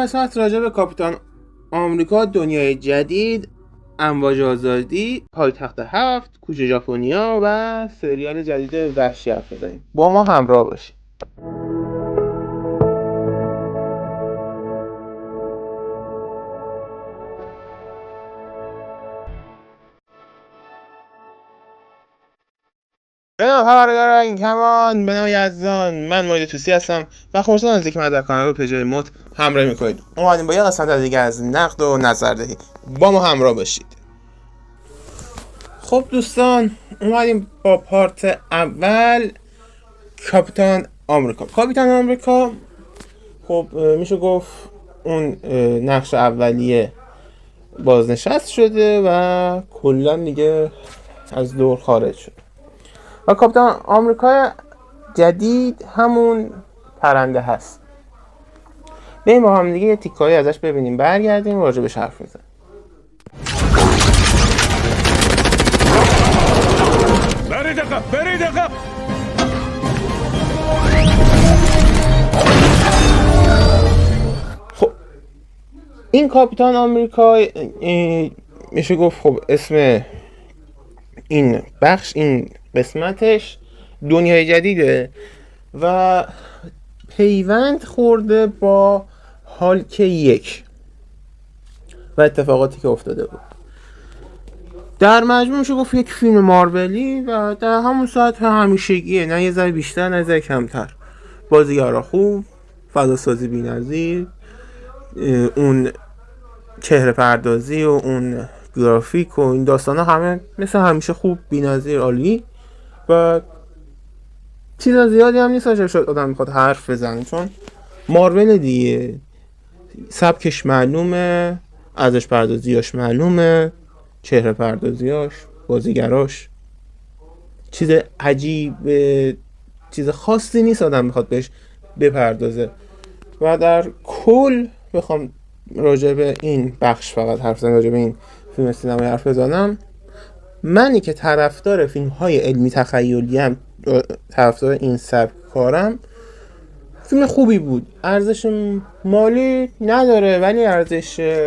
قسمت راجع به کاپیتان آمریکا، دنیای جدید، امواج آزادی، پایتخت هفت، کوچه ژاپنیا و سریال جدید وحشی حرف بزنیم. با ما همراه باشید. به نام خبرگار کمان، به نام یزدان، من محید توسی هستم و خوشحالم از اینکه من در کانال پژوی مد همراهی میکنید. اومدیم با یه قسمت دیگه از نقد و نظردهی. با ما همراه باشید. خب دوستان، اومدیم با پارت اول کاپیتان آمریکا. کاپیتان آمریکا خب میشه گفت اون نقش اولیه بازنشست شده و کلا دیگه از دور خارج شد و کاپیتان آمریکا جدید همون پرنده هست. بریم با هم دیگه یه تیکایی ازش ببینیم، برگردیم راجع بهش حرف بزنیم. برید عقب. خب این کاپیتان آمریکا میشه گفت خب اسم این بخش، این قسمتش دنیای جدیده و پیوند خورده با هالک 1 و اتفاقاتی که افتاده بود. در مجموع میشه گفت یک فیلم مارولی و در همون ساعت همیشگیه، نه یه ذره بیشتر نه یه ذره کمتر. بازیگرا خوب، فضاسازی بی‌نظیر، اون چهره پردازی و اون گرافیک و این داستانا همه مثل همیشه خوب، بی‌نظیر، عالی و چیز زیادی هم نیست راجعش آدم میخواد حرف بزنه، چون مارول دیگه سبکش معلومه، ازش پردازیاش معلومه، چهره پردازیاش، بازیگراش، چیز عجیب، چیز خاصی نیست آدم میخواد بهش بپردازه. و در کل بخوام راجع به این بخش فقط حرف بزنم، راجع به این فیلم سینمایی حرف بزنم، منی که طرفدار فیلم های علمی تخیلی ام، طرفدار این سبک کارم، فیلم خوبی بود. ارزش مالی نداره ولی ارزش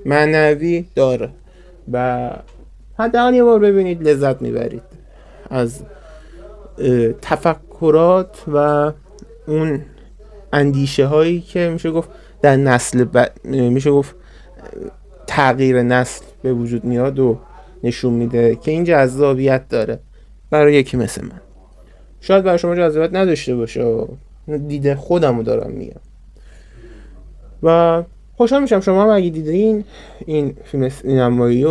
معنوی داره و حداقل یه بار ببینید لذت میبرید از تفکرات و اون اندیشه هایی که میشه گفت در نسل میشه گفت تغییر نسل به وجود میاد و نشون میده که این جذابیت داره برای یکی مثل من. شاید برای شما جذابیت نداشته باشه، دیده خودمو دارم میگم و خوشحال میشم شما هم اگه دیدین این فیلم سینمایی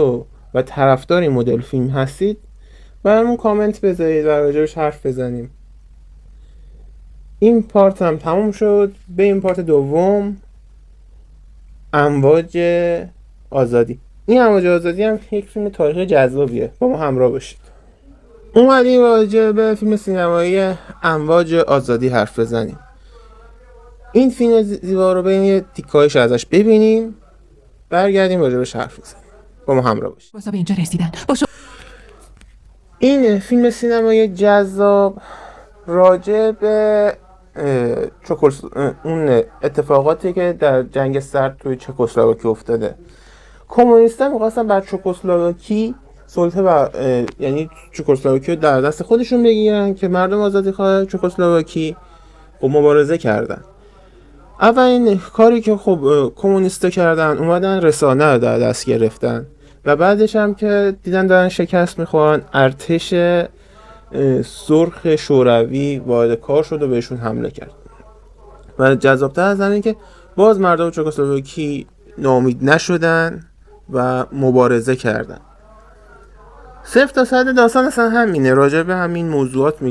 و طرفدار این مدل فیلم هستید برامون کامنت بذارید و راجعش حرف بزنیم. این پارت هم تموم شد. به این پارت دوم، امواج آزادی. این امواج آزادی هم یک فیلم تاریخی جذابیه، با ما همراه باشید. اومدیم راجع به فیلم سینمایی امواج آزادی حرف بزنیم. این فیلم زیبا رو بریم یه تیکایش ازش ببینیم، برگردیم راجع بهش حرف بزنیم. با ما همراه باشید. بازا به اینجا رسیدن. این فیلم سینمایی جذاب راجع به اون اتفاقاتی که در جنگ سرد توی چکسلواکی افتاده. کمونیست‌ها می‌خواستن بر چکسلواکی سلطه یعنی چکسلواکی رو در دست خودشون بگیرن که مردم آزادیخواه چکسلواکی خب مبارزه کردن. اولین کاری که خب کمونیست‌ها کردن اومدن رسانه رو در دست گرفتن و بعدش هم که دیدن دارن شکست میخورن، ارتش سرخ شوروی وارد کار شد و بهشون حمله کرد. و جذابتر از همین که باز مردم چکسلواکی ناامید نشدن و مبارزه کردن. صرف تا صد داستان اصلا همینه، راجع به همین موضوعات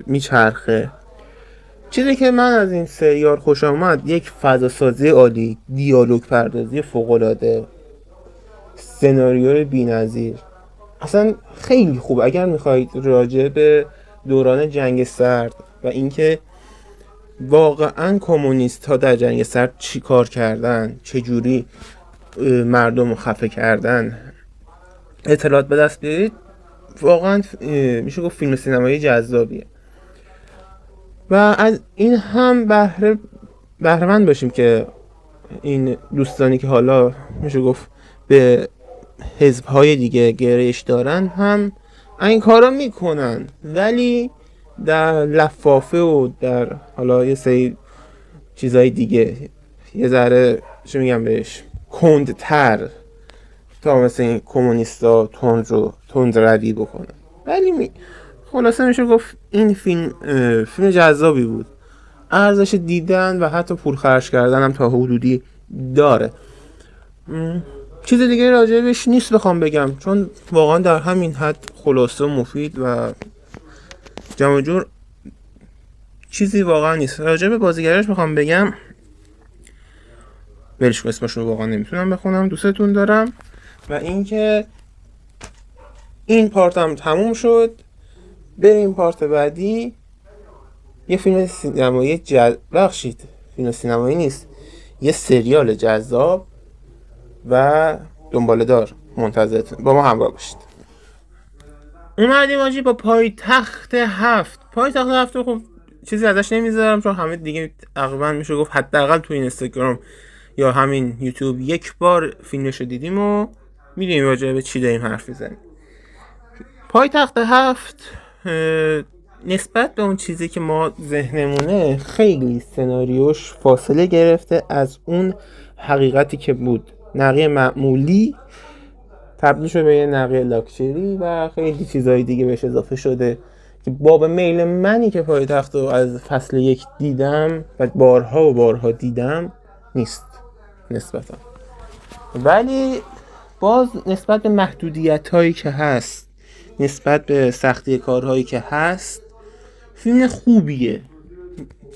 میچرخه. چیزی که من از این سریال خوشم اومد، یک فضاسازی عالی، دیالوگ پردازی فوق‌العاده، سناریوی بی‌نظیر، اصلا خیلی خوب. اگر میخواید راجع به دوران جنگ سرد و اینکه واقعا کمونیست ها در جنگ سرد چی کار کردن، چجوری مردم رو خفه کردن اطلاعات به دست بیارید، واقعا میشه گفت فیلم سینمایی جذابیه و از این هم بهره‌مند باشیم که این دوستانی که حالا میشه گفت به حزب‌های دیگه گرایش دارن هم این کارا میکنن، ولی در لفافه و در حالا یه سری چیزای دیگه یه ذره چه میگم بهش کندتر تا مثل این کمونیستا تند روی بکنن. ولی خلاصه میشه گفت این فیلم جذابی بود، ارزش دیدن و حتی پول خرج کردن هم تا حدودی داره. چیز دیگه راجبش نیست بخوام بگم، چون واقعا در همین حد خلاصه و مفید و جمع جور چیزی واقعا نیست. راجب بازیگرش بخوام بگم ولش اسمش رو واقعا نمیتونم بخونم، دوستتون دارم. و اینکه این پارت هم تموم شد، بریم پارت بعدی. یه فیلم سینمایی فیلم سینمایی نیست، یه سریال جذاب و دنباله دار منتظرتون، با ما همراه باشید. اومدیم آجی با پایتخت 7. پایتخت 7 خب چیزی ازش نمیذارم، چون همه دیگه تقریبا میشه گفت حداقل تو اینستاگرام یا همین یوتیوب یک بار فیلمشو دیدیم و میدونیم راجع به چی داریم حرف میزنیم. پایتخت 7 نسبت به اون چیزی که ما ذهنمونه خیلی سناریوش فاصله گرفته از اون حقیقتی که بود. نقیه معمولی تبدیل شده به یه نقیه لاکچری و خیلی چیزهای دیگه بهش اضافه شده که باب میل منی که پایتخت رو از فصل 1 دیدم و بارها و بارها دیدم نیست نسبتا. ولی باز نسبت به محدودیت هایی که هست، نسبت به سختی کارهایی که هست، فیلم خوبیه،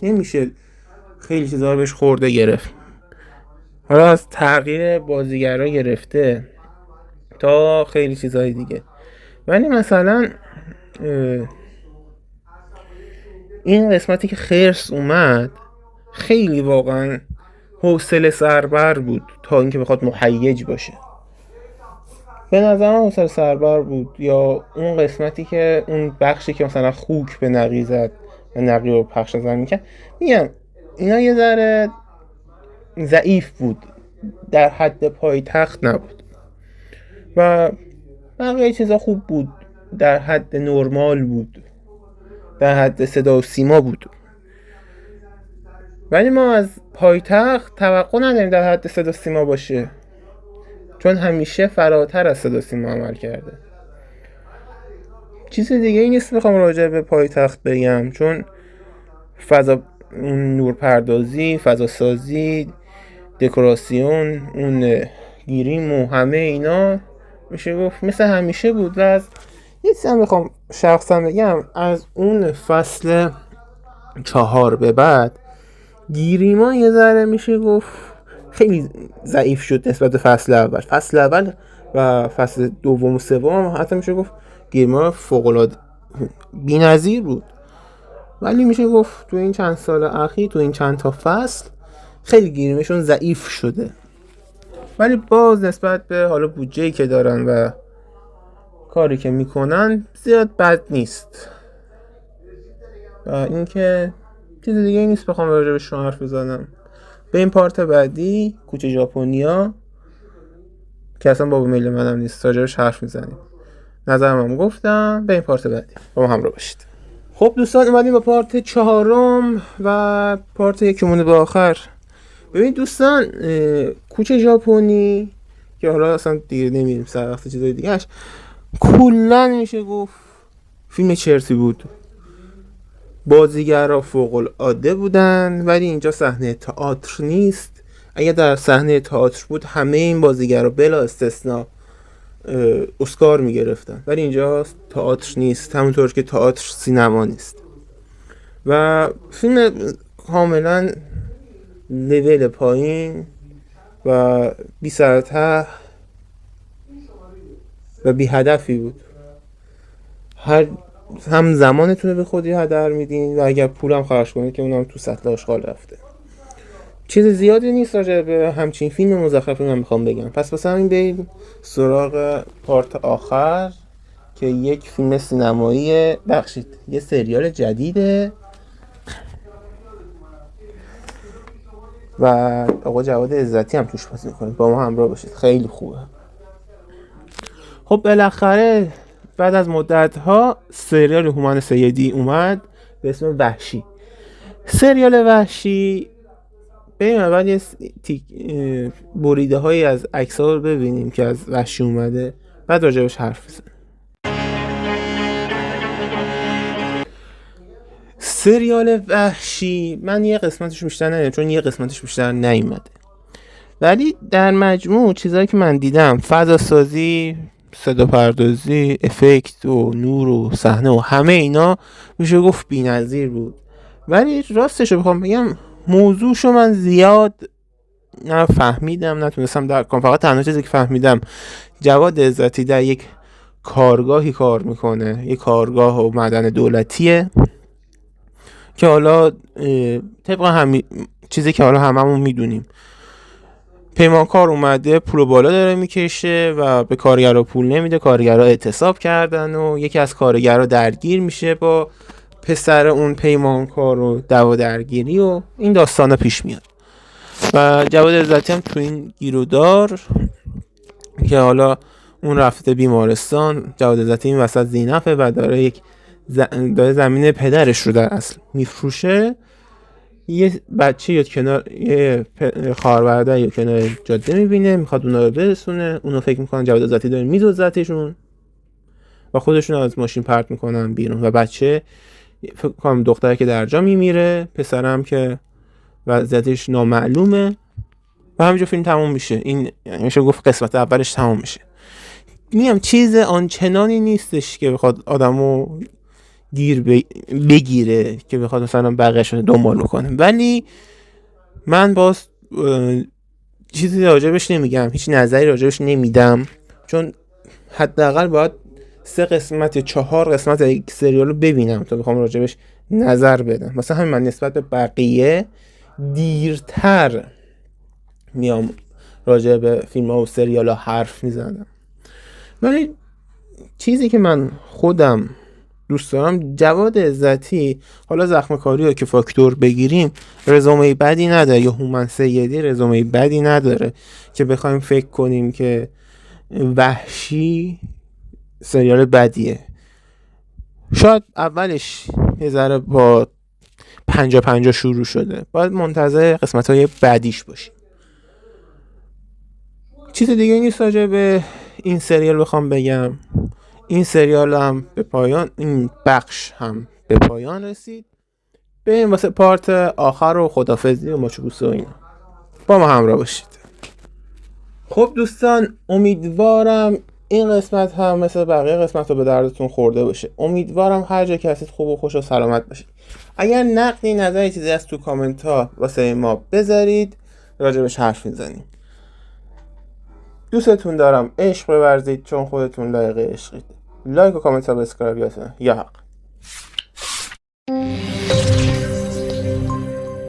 نمیشه خیلی چیزا رو بهش خورده گرفت. حالا از تغییر بازیگرها گرفته تا خیلی چیزهای دیگه. ولی مثلا این قسمتی که خرس اومد خیلی واقعا حوصله سربر بود تا اینکه بخواد مهیج باشه. به نظرم حوصله سربر بود. یا اون قسمتی که اون بخشی که مثلا خوک به نقی زد و نقی رو پخش زن میکرد، میگم اینا یه ذره ضعیف بود، در حد پایتخت نبود. و بقیه چیزا خوب بود، در حد نرمال بود، در حد صدا و سیما بود. ولی ما از پایتخت توقع نداریم در حد صدا و سیما باشه، چون همیشه فراتر از صدا و سیما عمل کرده. چیز دیگه ای نیست بخوام راجع به پایتخت بگم، چون فضا، اون نورپردازی، فضا سازی، دکوراسیون، اون گیریم و همه اینا میشه گفت مثل همیشه بود. و از یه چیزی هم بخوام شخصا بگم، از اون فصل 4 به بعد گیریما یه ذره میشه گفت خیلی ضعیف شد نسبت به فصل اول. فصل اول و فصل دوم و سوم حتی میشه گفت گیریما فوق‌العاده بی‌نظیر بود. ولی میشه گفت تو این چند سال اخیر، تو این چند تا فصل خیلی گیریمشون ضعیف شده. ولی باز نسبت به حالا بودجه‌ای که دارن و کاری که میکنن زیاد بد نیست. و اینکه چیز دیگه نیست بخوام راجع به شما حرف بزنم. به این پارت بعدی کوچه ژاپنیا که اصلا باب میل منم نیست راجعش حرف میزنیم، نظرم هم گفتم. به این پارت بعدی با ما همراه باشید. خب دوستان، اومدیم با پارت 4 و پارت یکمون به آخر. ببین دوستان، کوچه ژاپنی که حالا اصلا دیگه نمیریم سر وقت چیزای دیگهش، کلا میشه گفت فیلم چرتی بود. بازیگرها فوق العاده بودن، ولی اینجا صحنه تئاتر نیست. اگه در صحنه تئاتر بود همه این بازیگرها بلا استثنا اسکار میگرفتن، ولی اینجا تئاتر نیست، همونطور که تئاتر سینما نیست. و فیلم کاملا لول پایین و بی سر ته و بی هدفی بود. هم زمانتون رو به خودی هدر میدین و اگر پولم خرج کنید که اونم تو سطل آشغال رفته. چیز زیادی نیست راجع به همچین فیلم مزخرفی من میخوام بگم. پس واسه همین بریم سراغ پارت آخر که یک فیلم سینمایی یه سریال جدیده و آقا جواد عزتی هم توش بازی میکنه. با ما همراه باشید، خیلی خوبه. خب بالاخره بعد از مدت ها سریال هومن سیدی اومد به اسم وحشی. سریال وحشی بریم اول یه بریده هایی از عکس ها رو ببینیم که از وحشی اومده، بعد راجبش حرف بزنیم. سریال وحشی من یه قسمتش بیشتر ندیدم، چون یه قسمتش بیشتر نیومده، ولی در مجموع چیزایی که من دیدم، فضا سازی، صدا پردازی، افکت و نور و صحنه و همه اینا میشه گفت بی‌نظیر بود. ولی راستشو بخوام بگم موضوعشو من زیاد نه فهمیدم، نتونستم در کنم. فقط تنها چیزی که فهمیدم جواد عزتی در یک کارگاهی کار میکنه، یک کارگاه و معدن دولتیه که حالا طبق همین چیزی که حالا هممون میدونیم، پیمانکار اومده پول بالا داره میکشه و به کارگرها پول نمیده، کارگرها اعتصاب کردن و یکی از کارگرها درگیر میشه با پسر اون پیمانکار و دعوا درگیری و این داستانا پیش میاد و جواد عزتی هم تو این گیرودار که حالا اون رفته بیمارستان. جواد عزتی این وسط زینفه و داره داره زمین پدرش رو در اصل میفروشه. یه بچه یا کنار یه خواهربرادر یا کنار جاده میبینه، میخواد اونا رو برسونه. اونو فکر میکنن جواد عزتی داره میدوزتشون و خودشون از ماشین پرت میکنن بیرون و بچه فکر کنم دختره که در جا میمیره، پسرم که وضعیتش نامعلومه و همینجا فیلم تموم میشه. این یعنی میشه گفت قسمت اولش تموم میشه. میگم چیز آنچنانی نیستش که بخواد آدمو بگیره که بخواد مثلا بقیه‌اش رو دنبال بکنه، ولی من باز چیزی راجبش نمیگم، هیچ نظری راجبش نمیدم، چون حداقل باید 3 قسمت یا 4 قسمت یک سریال رو ببینم تا بخوام راجبش نظر بدم. مثلا همین من نسبت به بقیه دیرتر میام راجع به فیلم ها و سریال ها حرف میزنم، ولی چیزی که من خودم دوست دارم، جواد عزتی حالا زخم کاری رو که فاکتور بگیریم رزومه بدی نداره، یا هومن سیدی رزومه بدی نداره که بخوایم فکر کنیم که وحشی سریال بدیه. شاید اولش یه ذره با 50-50 شروع شده، باید منتظر قسمت های بعدیش باشیم. چیز دیگه نیست راجع به این سریال بخوام بگم. این سریال هم به پایان، این بخش هم به پایان رسید. بریم واسه پارت آخر و خدافظی و ماچوبوسه و اینا. با ما همراه باشید. خب دوستان، امیدوارم این قسمت هم مثل بقیه قسمت رو به دردتون خورده باشه. امیدوارم هر جا که هستید خوب و خوش و سلامت باشید. اگر نقدی، نظری، چیزی هست تو کامنت ها واسه ما بذارید، راجبش حرف میزنیم. دوستتون دارم، عشق بورزید چون خودتون لایق عشقید. لایک و کامنت سابسکرایب یادتونه. یا حق.